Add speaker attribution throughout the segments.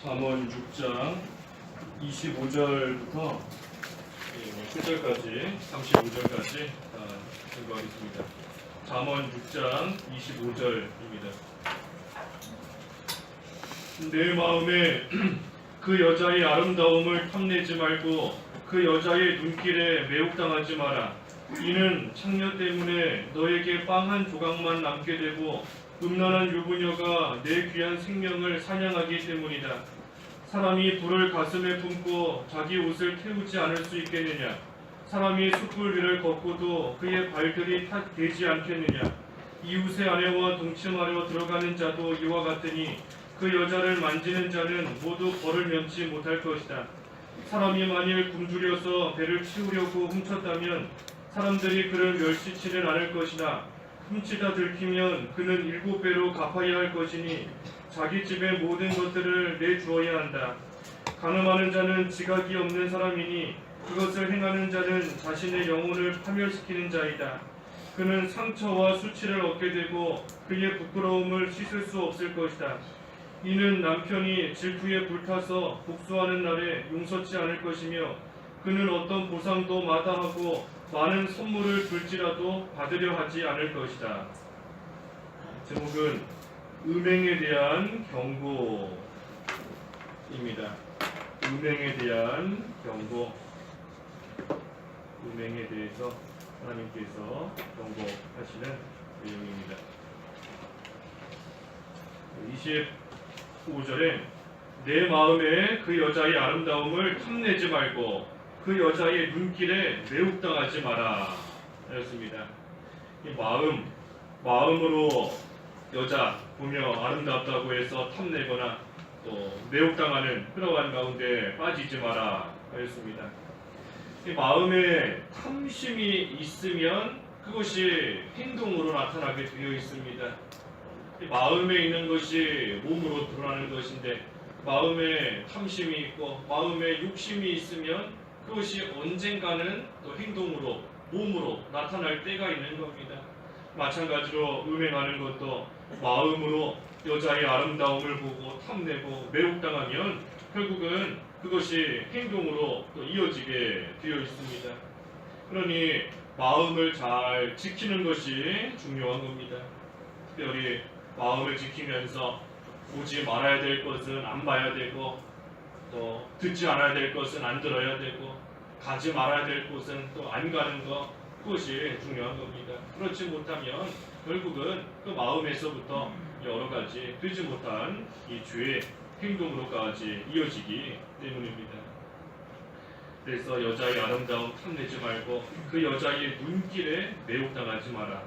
Speaker 1: 잠언 6장 25절부터 7절까지 35절까지 읽어보겠습니다. 잠언 6장 25절입니다. 내 마음에 그 여자의 아름다움을 탐내지 말고 그 여자의 눈길에 매혹당하지 마라. 이는 창녀 때문에 너에게 빵 한 조각만 남게 되고 음란한 유부녀가 내 귀한 생명을 사냥하기 때문이다. 사람이 불을 가슴에 품고 자기 옷을 태우지 않을 수 있겠느냐? 사람이 숯불 위를 걷고도 그의 발들이 탓되지 않겠느냐? 이웃의 아내와 동침하려 들어가는 자도 이와 같으니 그 여자를 만지는 자는 모두 벌을 면치 못할 것이다. 사람이 만일 굶주려서 배를 채우려고 훔쳤다면 사람들이 그를 멸시치는 않을 것이나 훔치다 들키면 그는 7배로 갚아야 할 것이니 자기 집의 모든 것들을 내주어야 한다. 간음하는 자는 지각이 없는 사람이니 그것을 행하는 자는 자신의 영혼을 파멸시키는 자이다. 그는 상처와 수치를 얻게 되고 그의 부끄러움을 씻을 수 없을 것이다. 이는 남편이 질투에 불타서 복수하는 날에 용서치 않을 것이며 그는 어떤 보상도 마다하고 많은 선물을 줄지라도 받으려 하지 않을 것이다. 제목은 음행에 대한 경고입니다. 음행에 대한 경고. 음행에 대해서 하나님께서 경고하시는 내용입니다. 25절에 내 마음에 그 여자의 아름다움을 탐내지 말고 그 여자의 눈길에 매혹당하지 마라 하였습니다. 이 마음으로 여자 보며 아름답다고 해서 탐내거나 또 매혹당하는 그러한 가운데 빠지지 마라 하였습니다. 이 마음에 탐심이 있으면 그것이 행동으로 나타나게 되어 있습니다. 이 마음에 있는 것이 몸으로 드러나는 것인데 마음에 탐심이 있고 마음에 욕심이 있으면 그것이 언젠가는 또 행동으로 몸으로 나타날 때가 있는 겁니다. 마찬가지로 음행하는 것도 마음으로 여자의 아름다움을 보고 탐내고 매혹당하면 결국은 그것이 행동으로 또 이어지게 되어 있습니다. 그러니 마음을 잘 지키는 것이 중요한 겁니다. 특별히 마음을 지키면서 보지 말아야 될 것은 안 봐야 되고 또 듣지 않아야 될 것은 안 들어야 되고 가지 말아야 될 곳은 또 안 가는 것, 그것이 중요한 겁니다. 그렇지 못하면 결국은 그 마음에서부터 여러 가지 되지 못한 이 죄의 행동으로까지 이어지기 때문입니다. 그래서 여자의 아름다움 탐내지 말고 그 여자의 눈길에 매혹당하지 마라.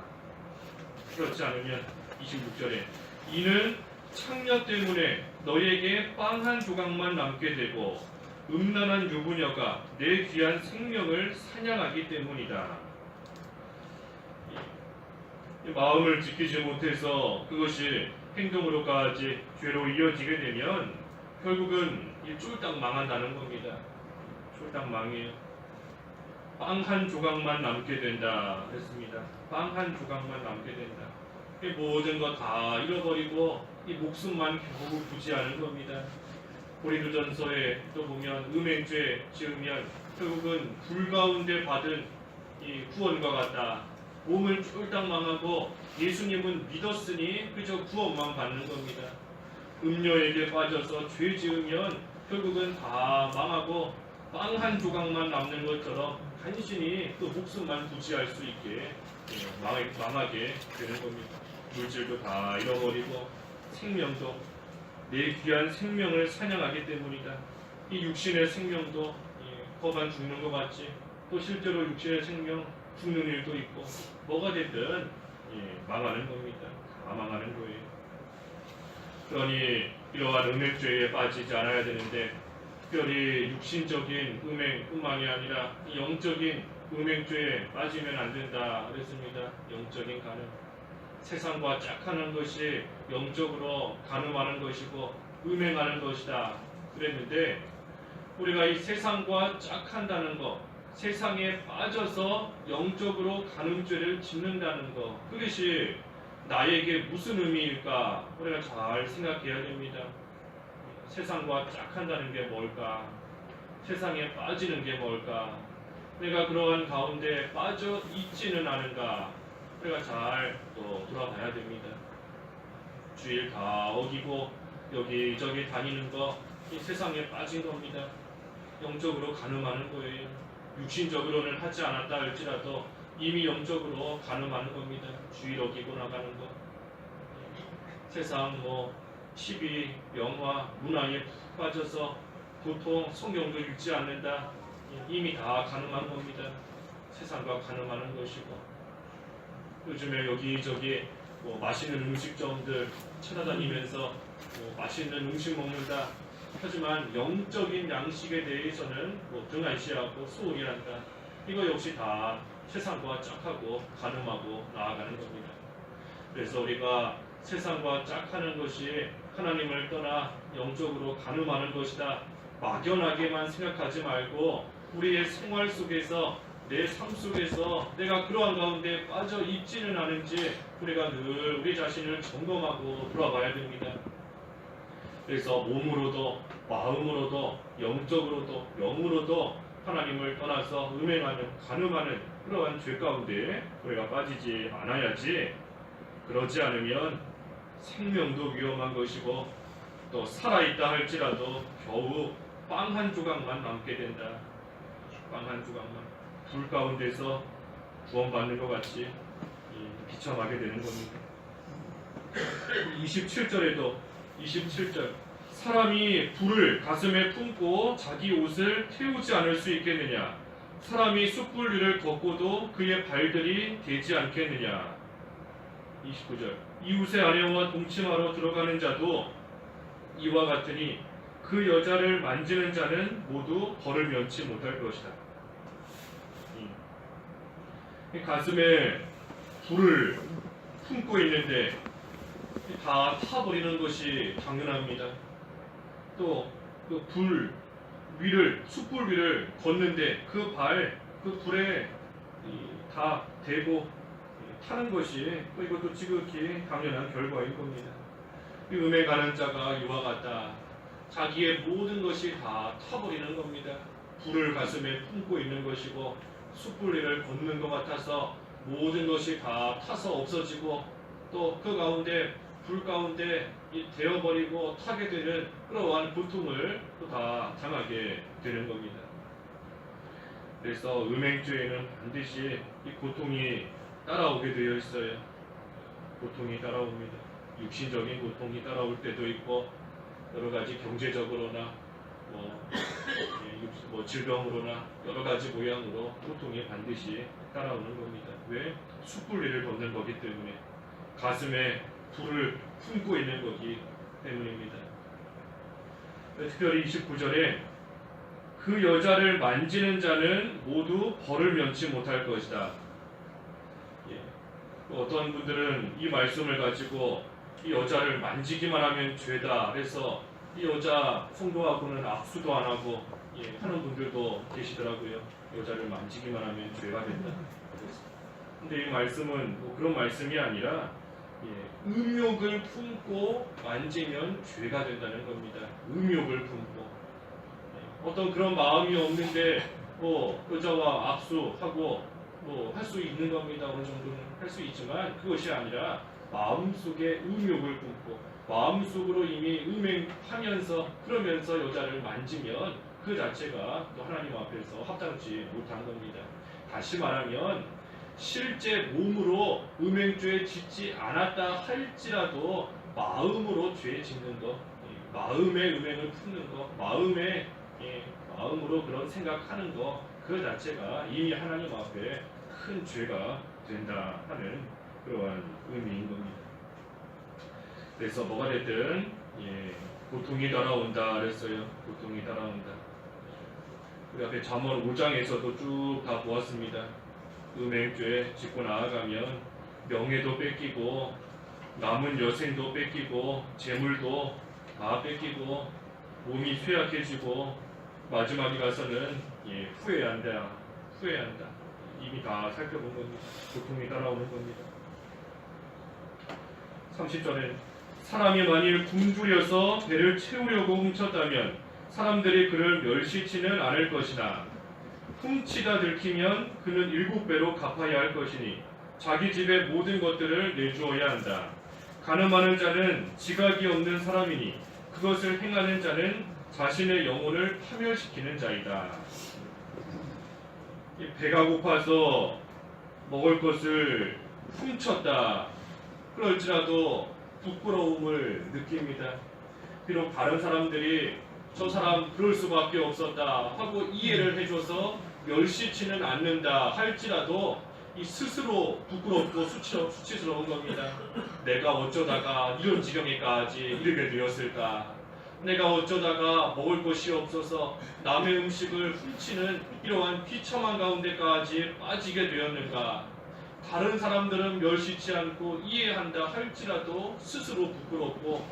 Speaker 1: 그렇지 않으면 26절에 이는 창녀 때문에 너에게 빵 한 조각만 남게 되고 음란한 유부녀가 내 귀한 생명을 사냥하기 때문이다. 이 마음을 지키지 못해서 그것이 행동으로까지 죄로 이어지게 되면 결국은 쫄딱 망한다는 겁니다. 쫄딱 망해요. 빵 한 조각만 남게 된다 했습니다. 빵 한 조각만 남게 된다. 이 모든 거 다 잃어버리고 이 목숨만 겨우 부지하는 겁니다. 고린도전서에 또 보면 음행죄 지으면 결국은 불 가운데 받은 이 구원과 같다. 몸을 쫄딱 망하고 예수님은 믿었으니 그저 구원만 받는 겁니다. 음녀에게 빠져서 죄 지으면 결국은 다 망하고 빵 한 조각만 남는 것처럼 간신히 또 목숨만 부지할 수 있게 망하게 되는 겁니다. 물질도 다 잃어버리고 생명도 내 귀한 생명을 사냥하기 때문이다. 이 육신의 생명도 허반 죽는 것 같지 또 실제로 육신의 생명 죽는 일도 있고 뭐가 됐든 망하는 겁니다. 다 망하는 거예요. 그러니 이러한 음행죄에 빠지지 않아야 되는데 특별히 육신적인 음행뿐만이 아니라 영적인 음행죄에 빠지면 안 된다 그랬습니다. 영적인 간음. 세상과 짝하는 것이 영적으로 간음하는 것이고 음행하는 것이다 그랬는데 우리가 이 세상과 짝한다는 것, 세상에 빠져서 영적으로 간음죄를 짓는다는 것, 그것이 나에게 무슨 의미일까 우리가 잘 생각해야 됩니다. 세상과 짝한다는 게 뭘까? 세상에 빠지는 게 뭘까? 내가 그러한 가운데 빠져 있지는 않은가? 우리가 잘 또 돌아봐야 됩니다. 주일 다 어기고 여기저기 다니는 거, 이 세상에 빠진 겁니다. 영적으로 가늠하는 거예요. 육신적으로는 하지 않았다 할지라도 이미 영적으로 가늠하는 겁니다. 주일 어기고 나가는 거. 세상 TV, 영화, 문화에 푹 빠져서 보통 성경도 읽지 않는다. 이미 다 가늠한 겁니다. 세상과 가늠하는 것이고, 요즘에 여기저기 맛있는 음식점들 찾아다니면서 맛있는 음식 먹는다. 하지만 영적인 양식에 대해서는 등한시하고 소홀히 한다. 이거 역시 다 세상과 짝하고 가늠하고 나아가는 겁니다. 그래서 우리가 세상과 짝하는 것이 하나님을 떠나 영적으로 가늠하는 것이다, 막연하게만 생각하지 말고 우리의 생활 속에서, 내 삶 속에서 내가 그러한 가운데 빠져 있지는 않은지 우리가 늘 우리 자신을 점검하고 돌아봐야 됩니다. 그래서 몸으로도 마음으로도 영적으로도 영으로도 하나님을 떠나서 음행하는, 가늠하는 그러한 죄 가운데 우리가 빠지지 않아야지. 그러지 않으면 생명도 위험한 것이고, 또 살아있다 할지라도 겨우 빵 한 조각만 남게 된다. 빵 한 조각만 불 가운데서 구원받는 것 같이 비참하게 되는 겁니다. 27절에도 27절, 사람이 불을 가슴에 품고 자기 옷을 태우지 않을 수 있겠느냐? 사람이 숯불 위를 걷고도 그의 발들이 되지 않겠느냐? 29절, 이웃의 아내와 동침하러 들어가는 자도 이와 같으니 그 여자를 만지는 자는 모두 벌을 면치 못할 것이다. 가슴에 불을 품고 있는데 다 타버리는 것이 당연합니다. 또 그 불 위를, 숯불 위를 걷는데 그 불에 다 대고 타는 것이 또 이것도 지극히 당연한 결과인 겁니다. 이 음행하는 자가 이와 같다. 자기의 모든 것이 다 타버리는 겁니다. 불을 가슴에 품고 있는 것이고, 숯불 위를 걷는 것 같아서 모든 것이 다 타서 없어지고, 또 그 가운데 불 가운데 되어버리고 타게 되는 그러한 고통을 또 다 당하게 되는 겁니다. 그래서 음행죄에는 반드시 이 고통이 따라오게 되어 있어요. 고통이 따라옵니다. 육신적인 고통이 따라올 때도 있고, 여러 가지 경제적으로나 질병으로나 여러 가지 모양으로 고통이 반드시 따라오는 겁니다. 왜? 숯불 위를 걷는 거기 때문에, 가슴에 불을 품고 있는 거기 때문입니다. 특별히 29절에 그 여자를 만지는 자는 모두 벌을 면치 못할 것이다. 어떤 분들은 이 말씀을 가지고 이 여자를 만지기만 하면 죄다 그래서 이 여자 성도하고는 악수도 안 하고 하는 분들도 계시더라고요. 여자를 만지기만 하면 죄가 된다. 근데 이 말씀은 그런 말씀이 아니라 음욕을 품고 만지면 죄가 된다는 겁니다. 음욕을 품고 어떤 그런 마음이 없는데 여자와 악수하고 할 수 있는 겁니다. 어느 정도는 할 수 있지만 그것이 아니라 마음속에 음욕을 품고 마음속으로 이미 음행하면서 그러면서 여자를 만지면 그 자체가 또 하나님 앞에서 합당치 못한 겁니다. 다시 말하면 실제 몸으로 음행죄 짓지 않았다 할지라도 마음으로 죄 짓는 것, 마음의 음행을 품는 것, 마음으로 그런 생각하는 것, 그 자체가 이미 하나님 앞에 큰 죄가 된다 하는 그러한 의미인 겁니다. 그래서 뭐가 됐든 고통이 따라온다 그랬어요. 고통이 따라온다. 우리 앞에 잠언 5장에서도 쭉 다 보았습니다. 음행죄 짓고 나아가면 명예도 뺏기고 남은 여생도 뺏기고 재물도 다 뺏기고 몸이 쇠약해지고 마지막에 가서는 후회한다. 이미 다 살펴본 겁니다. 고통이 따라오는 겁니다. 30절에 사람이 만일 굶주려서 배를 채우려고 훔쳤다면 사람들이 그를 멸시치는 않을 것이나 훔치다 들키면 그는 7배로 갚아야 할 것이니 자기 집의 모든 것들을 내주어야 한다. 가늠하는 자는 지각이 없는 사람이니 그것을 행하는 자는 자신의 영혼을 파멸시키는 자이다. 배가 고파서 먹을 것을 훔쳤다. 그럴지라도 부끄러움을 느낍니다. 비록 다른 사람들이 저 사람 그럴 수밖에 없었다 하고 이해를 해줘서 멸시치는 않는다 할지라도 이 스스로 부끄럽고 수치스러운 겁니다. 내가 어쩌다가 이런 지경에까지 이르게 되었을까? 내가 어쩌다가 먹을 것이 없어서 남의 음식을 훔치는 이러한 비참한 가운데까지 빠지게 되었는가? 다른 사람들은 멸시치 않고 이해한다 할지라도 스스로 부끄럽고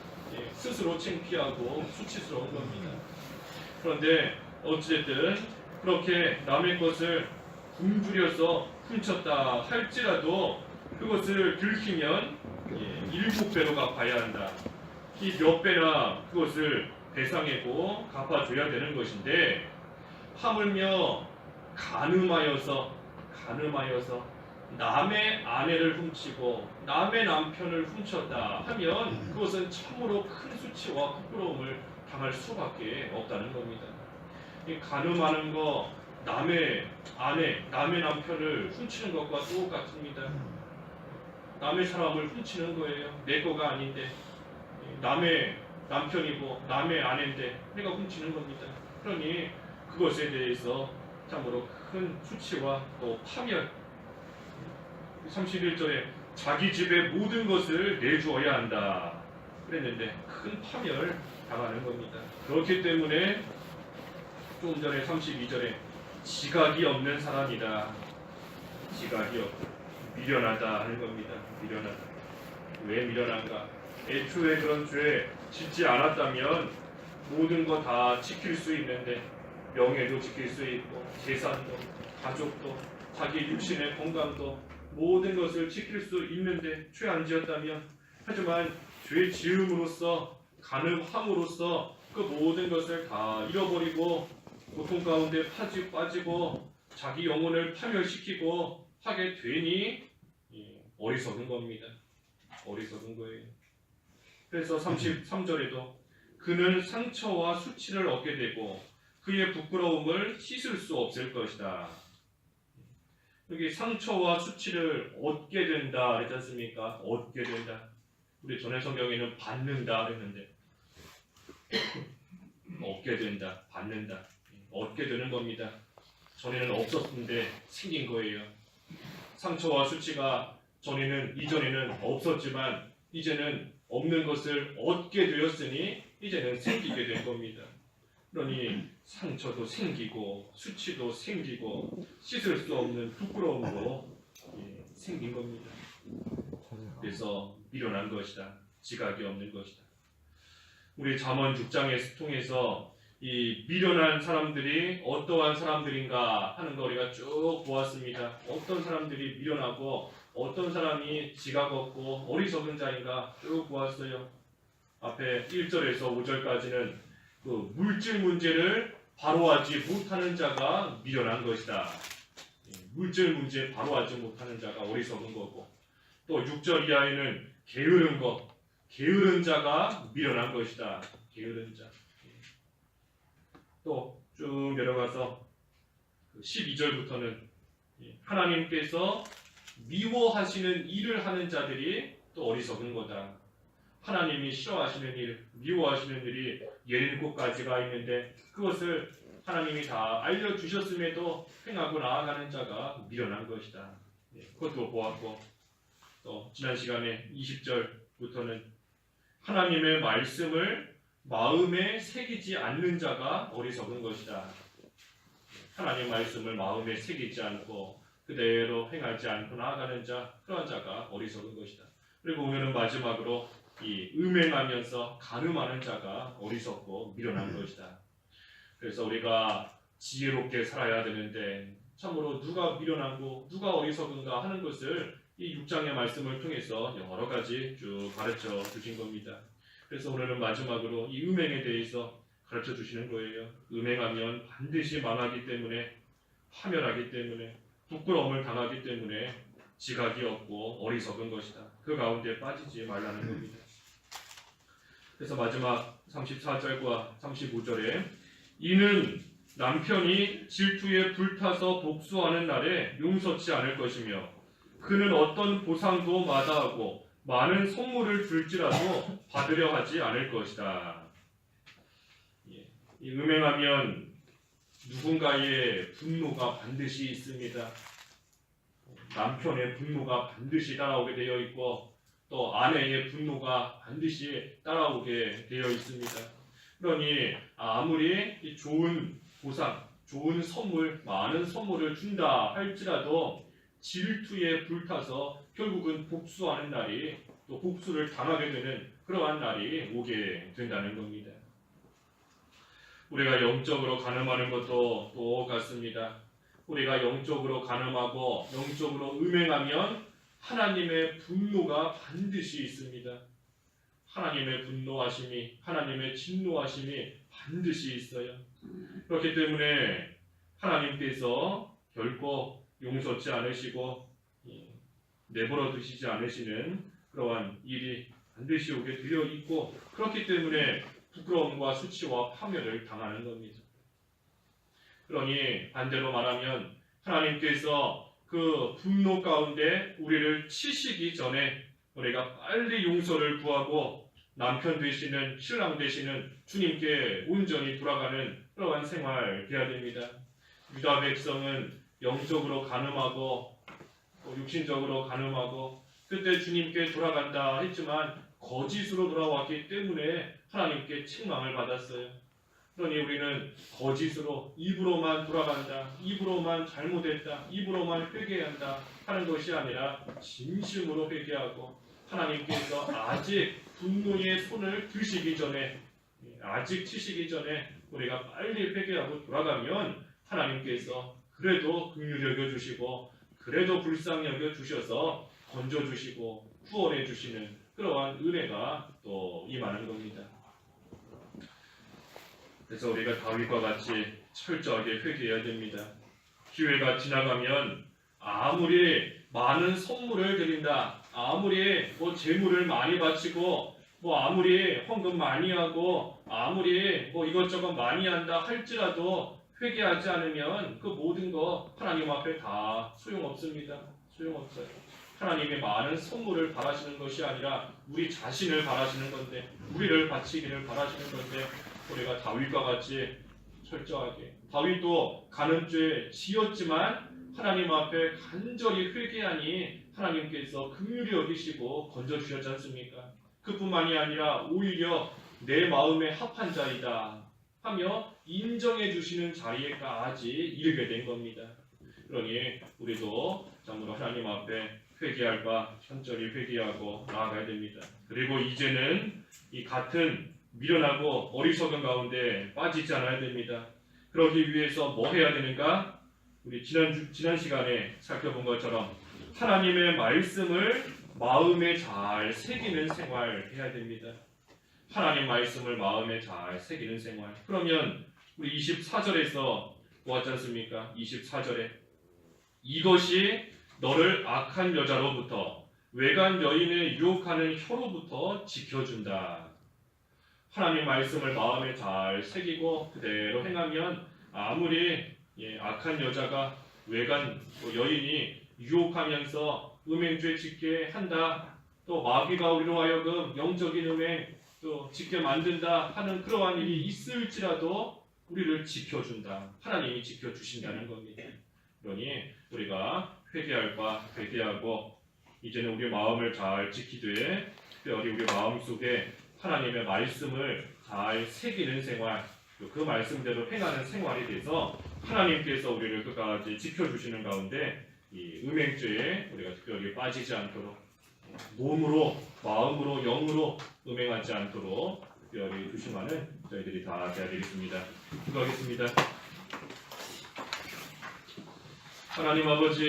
Speaker 1: 스스로 창피하고 수치스러운 겁니다. 그런데 어찌됐든 그렇게 남의 것을 굶주려서 훔쳤다 할지라도 그것을 들키면 7배로 갚아야 한다. 이 몇 배나 그것을 배상하고 갚아줘야 되는 것인데 하물며 가늠하여서 남의 아내를 훔치고 남의 남편을 훔쳤다 하면 그것은 참으로 큰 수치와 부끄러움을 당할 수밖에 없다는 겁니다. 이 가늠하는 거 남의 아내, 남의 남편을 훔치는 것과 똑같습니다. 남의 사람을 훔치는 거예요. 내 거가 아닌데 남의 남편이고 남의 아내인데 내가 훔치는 겁니다. 그러니 그것에 대해서 참으로 큰 수치와 또 파멸 31절에 자기 집의 모든 것을 내주어야 한다 그랬는데 큰 파멸 당하는 겁니다. 그렇기 때문에 조금 전에 32절에 지각이 없는 사람이다. 지각이 없고 미련하다 하는 겁니다. 미련하다. 왜 미련한가? 애초에 그런 죄 짓지 않았다면 모든 거 다 지킬 수 있는데 명예도 지킬 수 있고 재산도 가족도 자기 육신의 건강도 모든 것을 지킬 수 있는데 죄 안 지었다면 하지만 죄 지음으로써 가늠함으로써 그 모든 것을 다 잃어버리고 고통 가운데 빠지고 자기 영혼을 파멸시키고 하게 되니 어리석은 겁니다. 어리석은 거예요. 그래서 33절에도 그는 상처와 수치를 얻게 되고 그의 부끄러움을 씻을 수 없을 것이다. 여기 상처와 수치를 얻게 된다 그랬지 않습니까? 얻게 된다. 우리 전에 성경에는 받는다 그랬는데 얻게 된다, 받는다. 얻게 되는 겁니다. 전에는 없었는데 생긴 거예요. 상처와 수치가 이전에는 없었지만 이제는 없는 것을 얻게 되었으니 이제는 생기게 된 겁니다. 그러니 상처도 생기고 수치도 생기고 씻을 수 없는 부끄러움도 생긴 겁니다. 그래서 미련한 것이다. 지각이 없는 것이다. 우리 잠언 6장에 통해서 이 미련한 사람들이 어떠한 사람들인가 하는 거 우리가 쭉 보았습니다. 어떤 사람들이 미련하고 어떤 사람이 지각 없고 어리석은 자인가 쭉 보았어요. 앞에 1절에서 5절까지는 그 물질 문제를 바로하지 못하는 자가 미련한 것이다. 물질 문제 바로하지 못하는 자가 어리석은 거고 또 6절 이하에는 게으른 자가 미련한 것이다. 게으른 자. 또 쭉 내려가서 12절부터는 하나님께서 미워하시는 일을 하는 자들이 또 어리석은 거다. 하나님이 싫어하시는 일, 미워하시는 일이 17가지가 있는데 그것을 하나님이 다 알려주셨음에도 행하고 나아가는 자가 미련한 것이다. 그것도 보았고 또 지난 시간에 20절부터는 하나님의 말씀을 마음에 새기지 않는 자가 어리석은 것이다. 하나님의 말씀을 마음에 새기지 않고 그대로 행하지 않고 나아가는 자, 그런 자가 어리석은 것이다. 그리고 오늘은 마지막으로 이 음행하면서 가늠하는 자가 어리석고 미련한 것이다. 그래서 우리가 지혜롭게 살아야 되는데 참으로 누가 미련하고 누가 어리석은가 하는 것을 이 6장의 말씀을 통해서 여러 가지 쭉 가르쳐 주신 겁니다. 그래서 오늘은 마지막으로 이 음행에 대해서 가르쳐 주시는 거예요. 음행하면 반드시 망하기 때문에, 파멸하기 때문에, 부끄러움을 당하기 때문에 지각이 없고 어리석은 것이다. 그 가운데 빠지지 말라는 겁니다. 그래서 마지막 34절과 35절에 이는 남편이 질투에 불타서 복수하는 날에 용서치 않을 것이며 그는 어떤 보상도 마다하고 많은 선물을 줄지라도 받으려 하지 않을 것이다. 이 음행하면 누군가의 분노가 반드시 있습니다. 남편의 분노가 반드시 따라오게 되어 있고 또 아내의 분노가 반드시 따라오게 되어 있습니다. 그러니 아무리 좋은 보상, 좋은 선물, 많은 선물을 준다 할지라도 질투에 불타서 결국은 복수하는 날이, 또 복수를 당하게 되는 그러한 날이 오게 된다는 겁니다. 우리가 영적으로 간음하는 것도 똑같습니다. 우리가 영적으로 간음하고 영적으로 음행하면 하나님의 분노가 반드시 있습니다. 하나님의 분노하심이, 하나님의 진노하심이 반드시 있어요. 그렇기 때문에 하나님께서 결코 용서치 않으시고 내버려 두시지 않으시는 그러한 일이 반드시 오게 되어 있고, 그렇기 때문에 부끄러움과 수치와 파멸을 당하는 겁니다. 그러니 반대로 말하면 하나님께서 그 분노 가운데 우리를 치시기 전에 우리가 빨리 용서를 구하고 남편 되시는, 신랑 되시는 주님께 온전히 돌아가는 그러한 생활을 해야 됩니다. 유다 백성은 영적으로 간음하고 육신적으로 간음하고 그때 주님께 돌아간다 했지만 거짓으로 돌아왔기 때문에 하나님께 책망을 받았어요. 그러니 우리는 거짓으로 입으로만 돌아간다, 입으로만 잘못했다, 입으로만 회개한다 하는 것이 아니라 진심으로 회개하고 하나님께서 아직 분노의 손을 드시기 전에, 아직 치시기 전에 우리가 빨리 회개하고 돌아가면 하나님께서 그래도 긍휼히 여겨주시고 그래도 불쌍히 여겨주셔서 건져주시고 구원해주시는 그러한 은혜가 또 임하는 겁니다. 그래서 우리가 다윗과 같이 철저하게 회개해야 됩니다. 기회가 지나가면 아무리 많은 선물을 드린다, 아무리 재물을 많이 바치고 아무리 헌금 많이 하고 아무리 이것저것 많이 한다 할지라도 회개하지 않으면 그 모든 거 하나님 앞에 다 소용없습니다. 소용없어요. 하나님의 많은 선물을 바라시는 것이 아니라 우리 자신을 바라시는 건데, 우리를 바치기를 바라시는 건데, 우리가 다윗과 같이 철저하게, 다윗도 간음죄 지었지만 하나님 앞에 간절히 회개하니 하나님께서 긍휼히 여기시고 건져주셨지 않습니까? 그뿐만이 아니라 오히려 내 마음에 합한 자이다 하며 인정해 주시는 자리에까지 이르게 된 겁니다. 그러니 우리도 참으로 하나님 앞에 회개할 바 천천히 회개하고 나아가야 됩니다. 그리고 이제는 이 같은 미련하고 어리석은 가운데 빠지지 않아야 됩니다. 그러기 위해서 뭐 해야 되는가? 우리 지난 시간에 살펴본 것처럼 하나님의 말씀을 마음에 잘 새기는 생활 해야 됩니다. 하나님 말씀을 마음에 잘 새기는 생활. 그러면 우리 24절에서 보았지 않습니까? 24절에 이것이 너를 악한 여자로부터 외간 여인의 유혹하는 혀로부터 지켜준다. 하나님 말씀을 마음에 잘 새기고 그대로 행하면 아무리 악한 여자가 외간 여인이 유혹하면서 음행죄 짓게 한다, 또 마귀가 우리로 하여금 영적인 음행 또 짓게 만든다 하는 그러한 일이 있을지라도 우리를 지켜준다. 하나님이 지켜주신다는 겁니다. 그러니 우리가 회개할 바 회개하고 이제는 우리 마음을 잘 지키되 특별히 우리 마음속에 하나님의 말씀을 잘 새기는 생활, 그 말씀대로 행하는 생활이 돼서 하나님께서 우리를 끝까지 지켜주시는 가운데 이 음행죄에 우리가 특별히 빠지지 않도록 몸으로, 마음으로, 영으로 음행하지 않도록 특별히 조심하는 저희들이 다 되어야 되겠습니다. 기도하겠습니다. 하나님 아버지,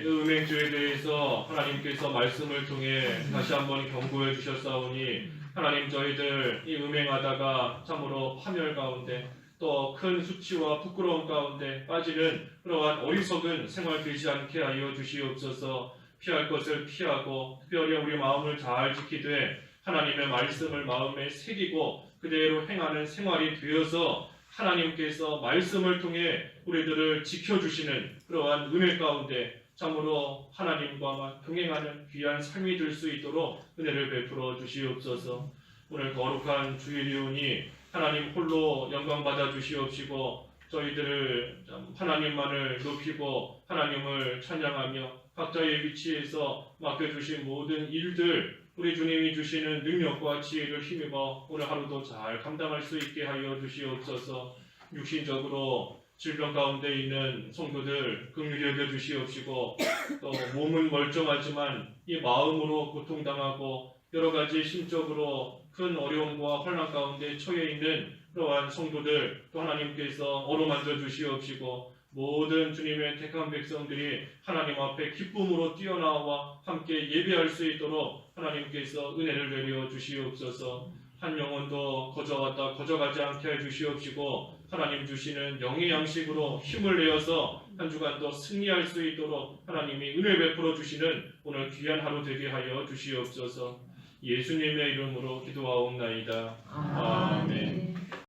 Speaker 1: 음행죄에 대해서 하나님께서 말씀을 통해 다시 한번 경고해 주셨사오니 하나님 저희들 이 음행하다가 참으로 파멸 가운데 또 큰 수치와 부끄러움 가운데 빠지는 그러한 어리석은 생활 되지 않게 하여 주시옵소서. 피할 것을 피하고 특별히 우리 마음을 잘 지키되 하나님의 말씀을 마음에 새기고 그대로 행하는 생활이 되어서 하나님께서 말씀을 통해 우리들을 지켜주시는 그러한 은혜 가운데 참으로 하나님과 동행하는 귀한 삶이 될 수 있도록 은혜를 베풀어 주시옵소서. 오늘 거룩한 주일이오니 하나님 홀로 영광 받아 주시옵시고 저희들을 하나님만을 높이고 하나님을 찬양하며 각자의 위치에서 맡겨주신 모든 일들 우리 주님이 주시는 능력과 지혜를 힘입어 오늘 하루도 잘 감당할 수 있게 하여 주시옵소서. 육신적으로 질병 가운데 있는 성도들 긍휼히 여겨 주시옵시고 또 몸은 멀쩡하지만 이 마음으로 고통당하고 여러 가지 심적으로 큰 어려움과 혼란 가운데 처해 있는 그러한 성도들 또 하나님께서 어루만져 주시옵시고 모든 주님의 택한 백성들이 하나님 앞에 기쁨으로 뛰어나와 함께 예배할 수 있도록 하나님께서 은혜를 내려 주시옵소서. 한 영혼도 거저왔다 거저가지 않게 해 주시옵시고 하나님 주시는 영의 양식으로 힘을 내어서 한 주간도 승리할 수 있도록 하나님이 은혜 베풀어 주시는 오늘 귀한 하루 되게 하여 주시옵소서. 예수님의 이름으로 기도하옵나이다. 아멘.